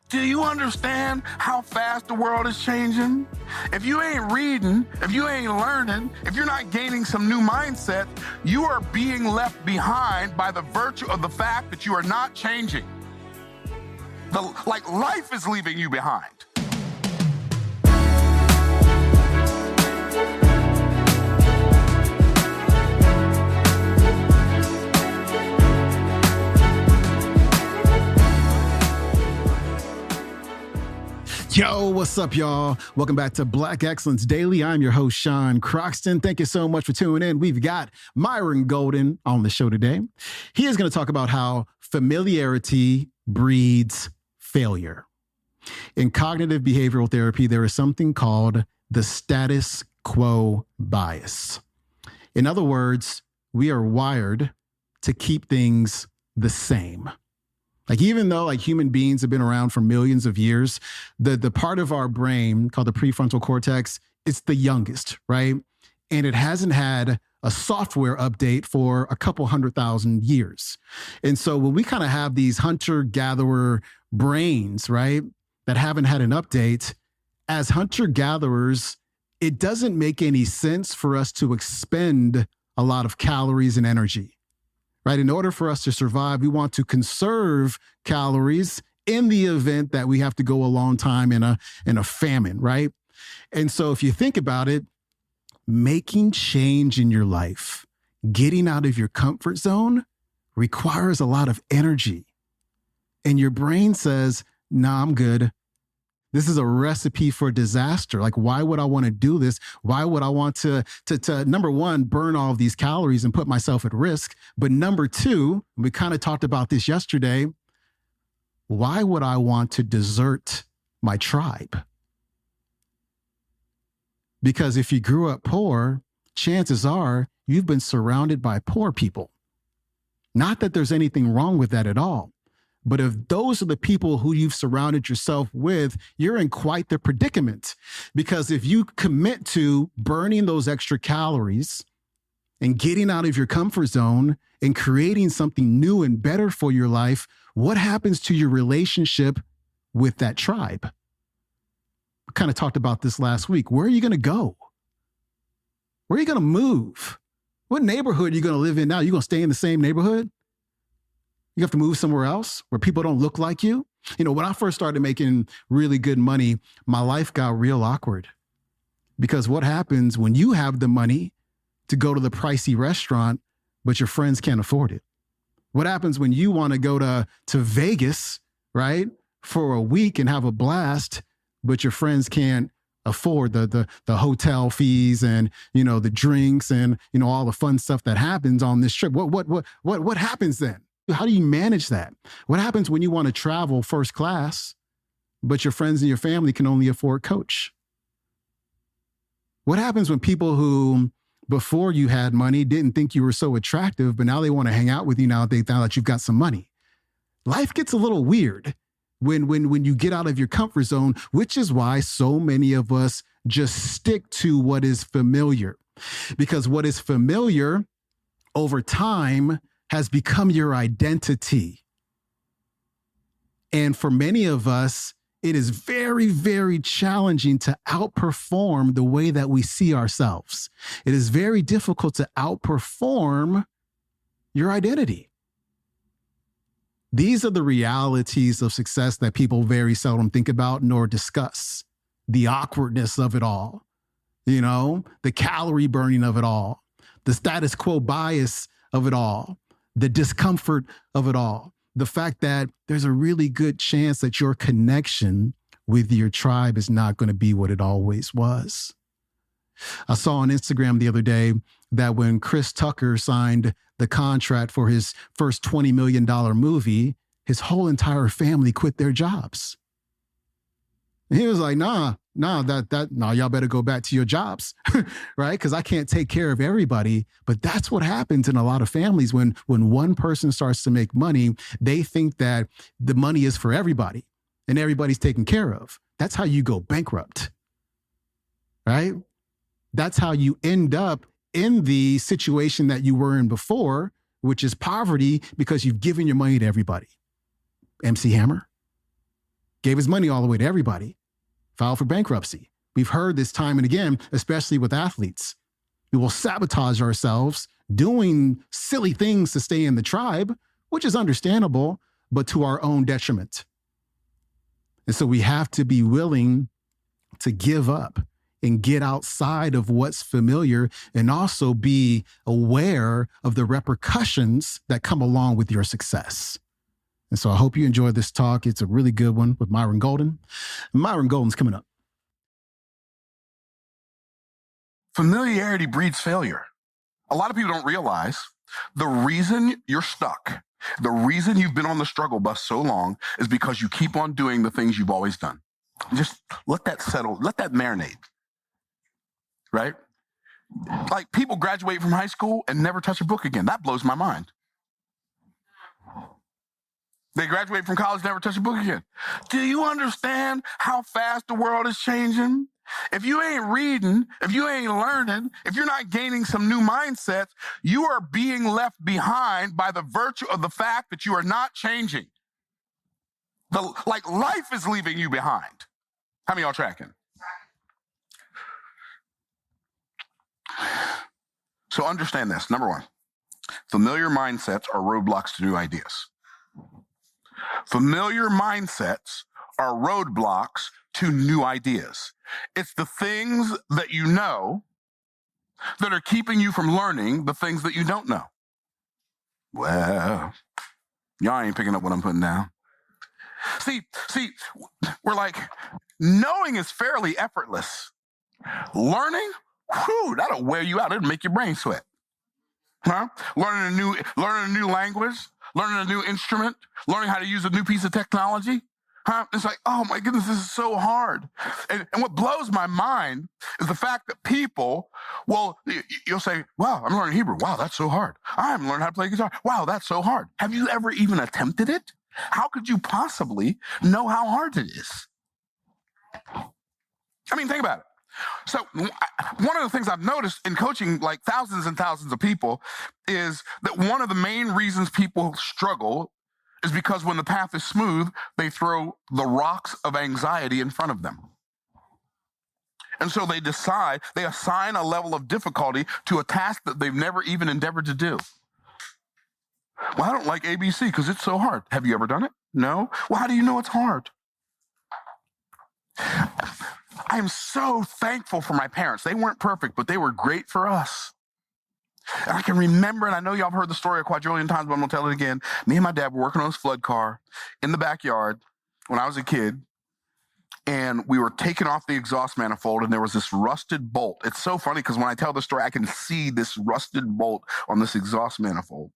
Do you understand how fast the world is changing? If you ain't reading, if you ain't learning, if you're not gaining some new mindset, you are being left behind by the virtue of the fact that you are not changing. Like life is leaving you behind. Yo, what's up, y'all? Welcome back to Black Excellence Daily. I'm your host, Sean Croxton. Thank you so much for tuning in. We've got Myron Golden on the show today. He is going to talk about how familiarity breeds failure. In cognitive behavioral therapy, there is something called the status quo bias. In other words, we are wired to keep things the same. Like, even though human beings have been around for millions of years, the part of our brain called the prefrontal cortex, it's the youngest, right? And it hasn't had a software update for a couple 100,000 years. And so when we kind of have these hunter-gatherer brains, right, that haven't had an update, as hunter-gatherers, it doesn't make any sense for us to expend a lot of calories and energy. Right? In order for us to survive, we want to conserve calories in the event that we have to go a long time in a famine, right? And so if you think about it, making change in your life, getting out of your comfort zone requires a lot of energy. And your brain says, nah, I'm good. This is a recipe for disaster. Like, why would I want to do this? Why would I want to number one, burn all of these calories and put myself at risk? But number two, we kind of talked about this yesterday. Why would I want to desert my tribe? Because if you grew up poor, chances are you've been surrounded by poor people. Not that there's anything wrong with that at all. But if those are the people who you've surrounded yourself with, you're in quite the predicament. Because if you commit to burning those extra calories and getting out of your comfort zone and creating something new and better for your life, what happens to your relationship with that tribe? We kind of talked about this last week. Where are you going to go? Where are you going to move? What neighborhood are you going to live in now? You going to stay in the same neighborhood? You have to move somewhere else where people don't look like you. You know, when I first started making really good money, my life got real awkward. Because what happens when you have the money to go to the pricey restaurant, but your friends can't afford it? What happens when you want to go to Vegas, right, for a week and have a blast, but your friends can't afford the hotel fees and, you know, the drinks and, you know, all the fun stuff that happens on this trip? What happens then? How do you manage that? What happens when you want to travel first class, but your friends and your family can only afford coach? What happens when people who, before you had money, didn't think you were so attractive, but now they want to hang out with you now that you've got some money? Life gets a little weird when you get out of your comfort zone, which is why so many of us just stick to what is familiar. Because what is familiar over time has become your identity. And for many of us, it is very, very challenging to outperform the way that we see ourselves. It is very difficult to outperform your identity. These are the realities of success that people very seldom think about nor discuss. The awkwardness of it all, you know, the calorie burning of it all, the status quo bias of it all, the discomfort of it all, the fact that there's a really good chance that your connection with your tribe is not going to be what it always was. I saw on Instagram the other day that when Chris Tucker signed the contract for his first $20 million movie, his whole entire family quit their jobs. And he was like, nah, y'all better go back to your jobs, right? Because I can't take care of everybody. But that's what happens in a lot of families when one person starts to make money, they think that the money is for everybody and everybody's taken care of. That's how you go bankrupt, right? That's how you end up in the situation that you were in before, which is poverty because you've given your money to everybody. MC Hammer. gave his money all the way to everybody, filed for bankruptcy. We've heard this time and again, especially with athletes. We will sabotage ourselves doing silly things to stay in the tribe, which is understandable, but to our own detriment. And so we have to be willing to give up and get outside of what's familiar and also be aware of the repercussions that come along with your success. And so I hope you enjoyed this talk. It's a really good one with Myron Golden. Myron Golden's coming up. Familiarity breeds failure. A lot of people don't realize the reason you're stuck, the reason you've been on the struggle bus so long is because you keep on doing the things you've always done. Just let that settle, let that marinate, right? Like people graduate from high school and never touch a book again. That blows my mind. They graduate from college, never touch a book again. Do you understand how fast the world is changing? If you ain't reading, if you ain't learning, if you're not gaining some new mindsets, you are being left behind by the virtue of the fact that you are not changing. Like life is leaving you behind. How many of y'all tracking? So understand this. Number one, familiar mindsets are roadblocks to new ideas. Familiar mindsets are roadblocks to new ideas. It's the things that you know that are keeping you from learning the things that you don't know. Well, y'all ain't picking up what I'm putting down. See, we're like, knowing is fairly effortless. Learning, whew, that'll wear you out. It'll make your brain sweat. Huh? Learning a new language, learning a new instrument, learning how to use a new piece of technology. Huh? It's like, oh my goodness, this is so hard. And what blows my mind is the fact that people, well, you'll say, wow, I'm learning Hebrew. Wow, that's so hard. I'm learning how to play guitar. Wow, that's so hard. Have you ever even attempted it? How could you possibly know how hard it is? I mean, think about it. So one of the things I've noticed in coaching like thousands and thousands of people is that one of the main reasons people struggle is because when the path is smooth, they throw the rocks of anxiety in front of them. And so they assign a level of difficulty to a task that they've never even endeavored to do. Well, I don't like ABC because it's so hard. Have you ever done it? No. Well, how do you know it's hard? I am so thankful for my parents. They weren't perfect, but they were great for us. And I can remember, and I know y'all have heard the story a quadrillion times, but I'm going to tell it again. Me and my dad were working on this flood car in the backyard when I was a kid, and we were taking off the exhaust manifold, and there was this rusted bolt. It's so funny because when I tell the story, I can see this rusted bolt on this exhaust manifold.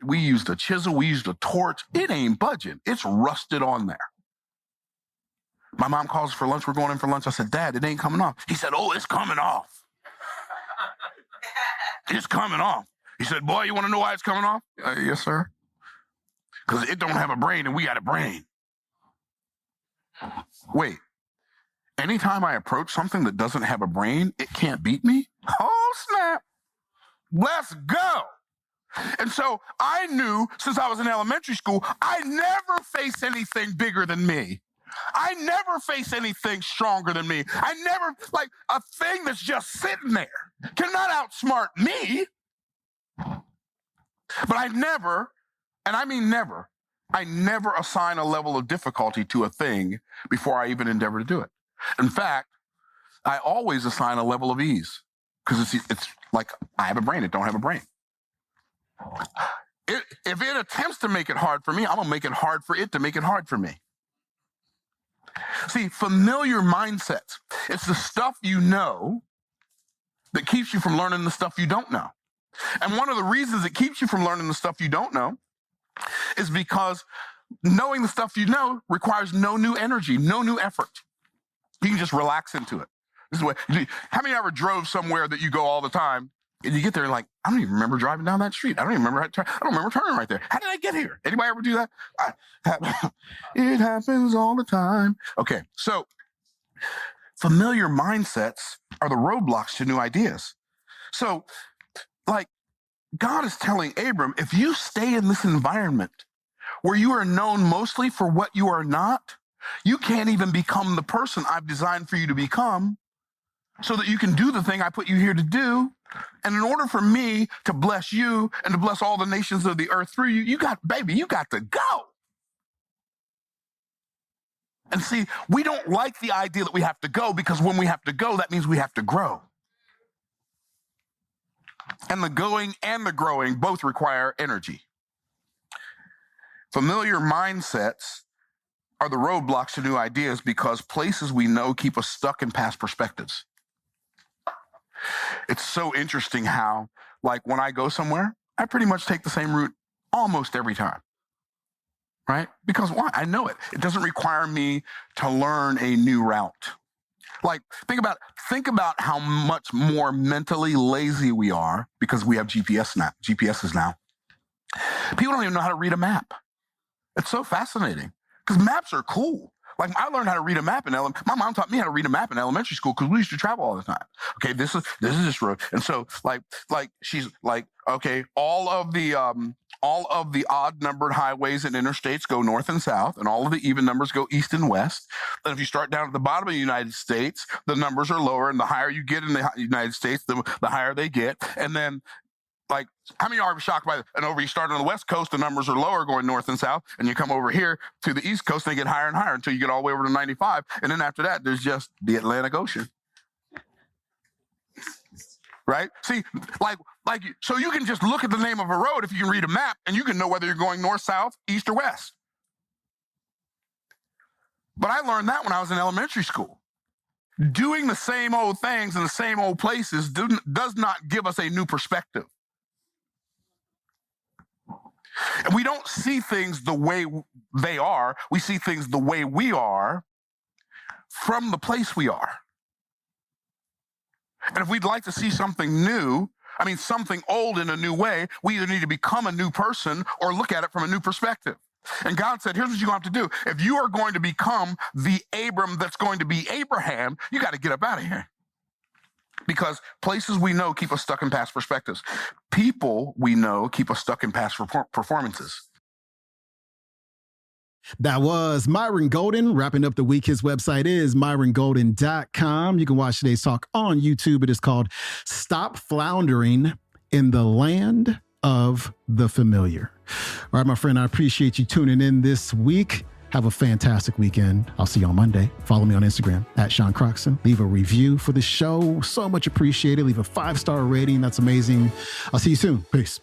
We used a chisel, we used a torch. It ain't budging. It's rusted on there. My mom calls for lunch. We're going in for lunch. I said, Dad, it ain't coming off. He said, oh, it's coming off. It's coming off. He said, boy, you want to know why it's coming off? Yes, sir. Because it don't have a brain and we got a brain. Wait, anytime I approach something that doesn't have a brain, it can't beat me? Oh, snap. Let's go. And so I knew since I was in elementary school, I never face anything bigger than me. I never face anything stronger than me. I never, like a thing that's just sitting there cannot outsmart me. But I never, and I mean never, I never assign a level of difficulty to a thing before I even endeavor to do it. In fact, I always assign a level of ease because it's like I have a brain, it don't have a brain. If it attempts to make it hard for me, I'm going to make it hard for it to make it hard for me. See, familiar mindsets, it's the stuff you know that keeps you from learning the stuff you don't know. And one of the reasons it keeps you from learning the stuff you don't know is because knowing the stuff you know requires no new energy, no new effort. You can just relax into it. This is what, how many ever drove somewhere that you go all the time and you get there and like, I don't even remember driving down that street. I don't even remember I don't remember turning right there. How did I get here? Anybody ever do that? It happens all the time. Okay, so familiar mindsets are the roadblocks to new ideas. So, like, God is telling Abram, if you stay in this environment where you are known mostly for what you are not, You can't even become the person I've designed for you to become so that you can do the thing I put you here to do. And in order for me to bless you and to bless all the nations of the earth through you, you got to go. And see, we don't like the idea that we have to go, because when we have to go, that means we have to grow. And the going and the growing both require energy. Familiar mindsets are the roadblocks to new ideas, because places we know keep us stuck in past perspectives. It's so interesting how, like, when I go somewhere, I pretty much take the same route almost every time, right? Because why? I know it. It doesn't require me to learn a new route. Like, think about how much more mentally lazy we are because we have GPSs now. People don't even know how to read a map. It's so fascinating because maps are cool. Like, I learned how to read a map my mom taught me how to read a map in elementary school because we used to travel all the time. Okay, this is this road, and so like she's like, okay, all of the odd numbered highways and interstates go north and south, and all of the even numbers go east and west. And if you start down at the bottom of the United States, the numbers are lower, and the higher you get in the United States, the higher they get. And then, like, how many are shocked by that? And over, you start on the West Coast, the numbers are lower going north and south, and you come over here to the East Coast, and they get higher and higher until you get all the way over to 95. And then after that, there's just the Atlantic Ocean. Right? See, so you can just look at the name of a road if you can read a map, and you can know whether you're going north, south, east, or west. But I learned that when I was in elementary school. Doing the same old things in the same old places does not give us a new perspective. And we don't see things the way they are. We see things the way we are from the place we are. And if we'd like to see something new, something old in a new way, we either need to become a new person or look at it from a new perspective. And God said, here's what you're going to have to do. If you are going to become the Abram that's going to be Abraham, you got to get up out of here. Because places we know keep us stuck in past perspectives. People we know keep us stuck in past performances. That was Myron Golden wrapping up the week. His website is myrongolden.com. You can watch today's talk on YouTube. It is called Stop Floundering in the Land of the Familiar. All right, my friend, I appreciate you tuning in this week. Have a fantastic weekend. I'll see you on Monday. Follow me on Instagram at Sean Croxton. Leave a review for the show. So much appreciated. Leave a 5-star rating. That's amazing. I'll see you soon. Peace.